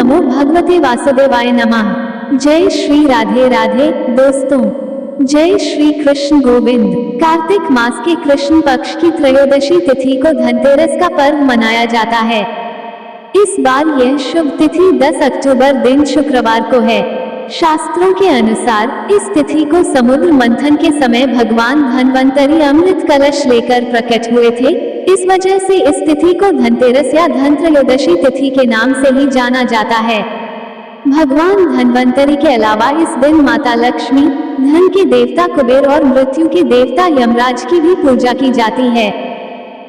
नमो भगवते वासुदेवाय नमः। जय श्री राधे राधे दोस्तों, जय श्री कृष्ण गोविंद। कार्तिक मास के कृष्ण पक्ष की त्रयोदशी तिथि को धनतेरस का पर्व मनाया जाता है। इस बार यह शुभ तिथि 10 अक्टूबर दिन शुक्रवार को है। शास्त्रों के अनुसार इस तिथि को समुद्र मंथन के समय भगवान धन्वंतरी अमृत कलश लेकर प्रकट हुए थे। इस वजह से इस तिथि को धनतेरस या धन त्रयोदशी तिथि के नाम से ही जाना जाता है। भगवान धन्वंतरी के अलावा इस दिन माता लक्ष्मी, धन के देवता कुबेर और मृत्यु के देवता यमराज की भी पूजा की जाती है।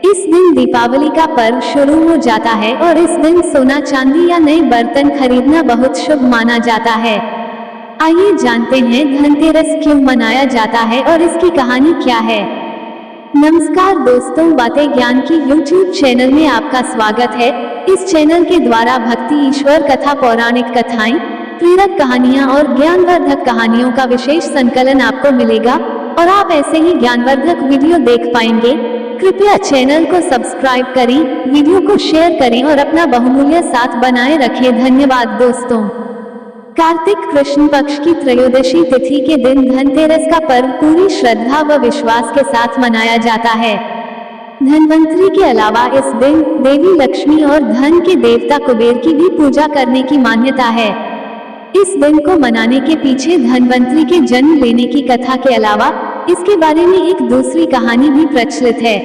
इस दिन दीपावली का पर्व शुरू हो जाता है और इस दिन सोना चांदी या नए बर्तन खरीदना बहुत शुभ माना जाता है। आइए जानते हैं धनतेरस क्यों मनाया जाता है और इसकी कहानी क्या है। नमस्कार दोस्तों, बातें ज्ञान की YouTube चैनल में आपका स्वागत है। इस चैनल के द्वारा भक्ति, ईश्वर कथा, पौराणिक कथाएं, प्रेरक कहानियां और ज्ञानवर्धक कहानियों का विशेष संकलन आपको मिलेगा और आप ऐसे ही ज्ञानवर्धक वीडियो देख पाएंगे। कृपया चैनल को सब्सक्राइब करें, वीडियो को शेयर करें और अपना बहुमूल्य साथ बनाए रखें। धन्यवाद दोस्तों। कार्तिक कृष्ण पक्ष की त्रयोदशी तिथि के दिन धनतेरस का पर्व पूरी श्रद्धा व विश्वास के साथ मनाया जाता है। धनवंतरी के अलावा इस दिन देवी लक्ष्मी और धन के देवता कुबेर की भी पूजा करने की मान्यता है। इस दिन को मनाने के पीछे धनवंतरी के जन्म लेने की कथा के अलावा इसके बारे में एक दूसरी कहानी भी प्रचलित है।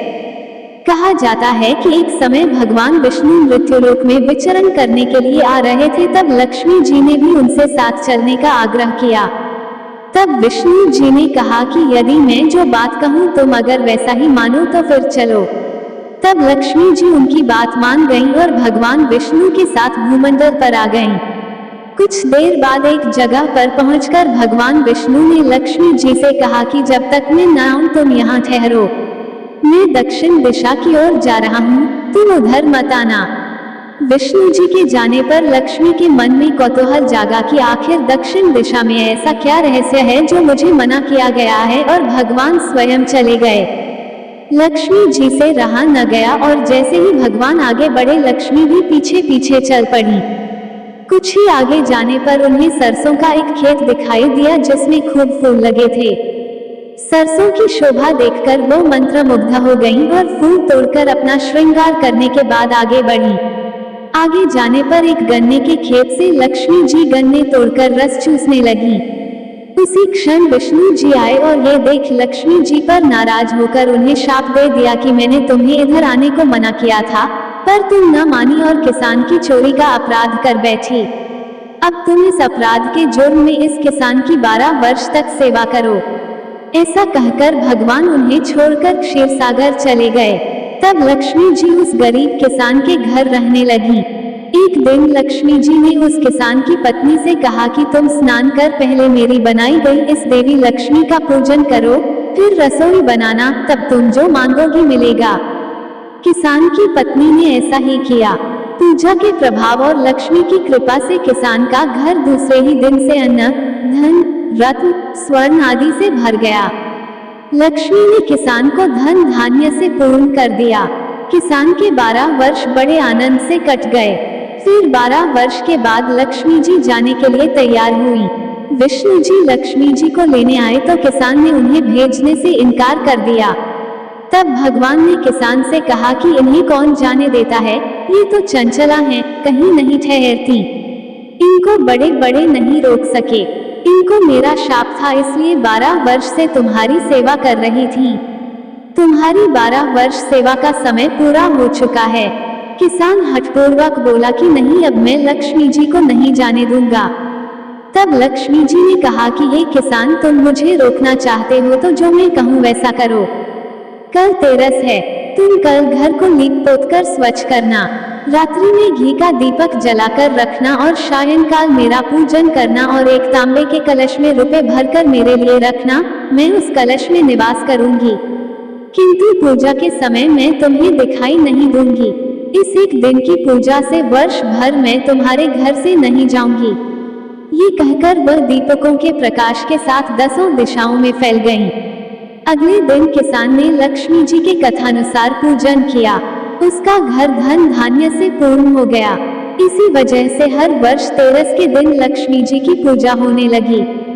कहा जाता है कि एक समय भगवान विष्णु मृत्युलोक में विचरण करने के लिए आ रहे थे, तब लक्ष्मी जी ने भी उनसे साथ चलने का आग्रह किया। तब विष्णु जी ने कहा कि यदि मैं जो बात कहूँ तुम अगर वैसा ही मानो तो फिर चलो। तब लक्ष्मी जी उनकी बात मान गईं और भगवान विष्णु के साथ भूमंडल पर आ गईं। कुछ देर बाद एक जगह पर पहुंचकर भगवान विष्णु ने लक्ष्मी जी से कहा कि जब तक मैं न आऊं तुम यहाँ ठहरो, मैं दक्षिण दिशा की ओर जा रहा हूँ, तुम उधर मत आना। विष्णु जी के जाने पर लक्ष्मी के मन में कौतूहल जागा कि आखिर दक्षिण दिशा में ऐसा क्या रहस्य है जो मुझे मना किया गया है, और भगवान स्वयं चले गए। लक्ष्मी जी से रहा न गया और जैसे ही भगवान आगे बढ़े लक्ष्मी भी पीछे पीछे चल पड़ी। कुछ ही आगे जाने पर उन्हें सरसों का एक खेत दिखाई दिया जिसमें खूब फूल लगे थे। सरसों की शोभा देखकर वो मंत्रमुग्ध हो गईं और फूल तोड़कर अपना श्रृंगार करने के बाद आगे बढ़ी। आगे जाने पर एक गन्ने के खेत से लक्ष्मी जी गन्ने तोड़कर रस चूसने लगी। उसी क्षण विष्णु जी आए और ये देख लक्ष्मी जी पर नाराज होकर उन्हें शाप दे दिया कि मैंने तुम्हें इधर आने को मना किया था, पर तुम न मानी और किसान की चोरी का अपराध कर बैठी। अब तुम इस अपराध के जुर्म में इस किसान की 12 वर्ष तक सेवा करो। ऐसा कहकर भगवान उन्हें छोड़कर क्षीरसागर चले गए। तब लक्ष्मी जी उस गरीब किसान के घर रहने लगी। एक दिन लक्ष्मी जी ने उस किसान की पत्नी से कहा कि तुम स्नान कर पहले मेरी बनाई गई इस देवी लक्ष्मी का पूजन करो, फिर रसोई बनाना, तब तुम जो मांगोगी मिलेगा। किसान की पत्नी ने ऐसा ही किया। पूजा के प्रभाव और लक्ष्मी की कृपा से किसान का घर दूसरे ही दिन से अन्न, धन, रत्न, स्वर्ण आदि से भर गया। लक्ष्मी ने किसान को धन धान्य से पूर्ण कर दिया। किसान के 12 वर्ष बड़े आनंद से कट गए। फिर 12 वर्ष के बाद लक्ष्मी जी जाने के लिए तैयार हुई। विष्णु जी लक्ष्मी जी को लेने आए तो किसान ने उन्हें भेजने से इनकार कर दिया। तब भगवान ने किसान से कहा कि इन्हें कौन जाने देता है, ये तो चंचला हैं, कहीं नहीं ठहरती, इनको बड़े बड़े नहीं रोक सके। इनको मेरा शाप था, इसलिए 12 वर्ष से तुम्हारी सेवा कर रही थी। तुम्हारी 12 वर्ष सेवा का समय पूरा हो चुका है। किसान हठपूर्वक बोला कि नहीं, अब मैं लक्ष्मी जी को नहीं जाने दूंगा। तब लक्ष्मी जी ने कहा कि हे किसान, तुम मुझे रोकना चाहते हो तो जो मैं कहूँ वैसा करो। कल तेरस है, तुम कल घर को लीप पोत कर स्वच्छ करना, रात्रि में घी का दीपक जलाकर रखना और सायंकाल मेरा पूजन करना और एक तांबे के कलश में रुपए भरकर मेरे लिए रखना। मैं उस कलश में निवास करूंगी, किंतु पूजा के समय मैं तुम्हें दिखाई नहीं दूंगी। इस एक दिन की पूजा से वर्ष भर मैं तुम्हारे घर से नहीं जाऊंगी। ये कहकर वह दीपकों के प्रकाश के साथ 10 दिशाओं में फैल गईं। अगले दिन किसान ने लक्ष्मी जी के कथानुसार पूजन किया। उसका घर धन धान्य से पूर्ण हो गया। इसी वजह से हर वर्ष तेरस के दिन लक्ष्मी जी की पूजा होने लगी।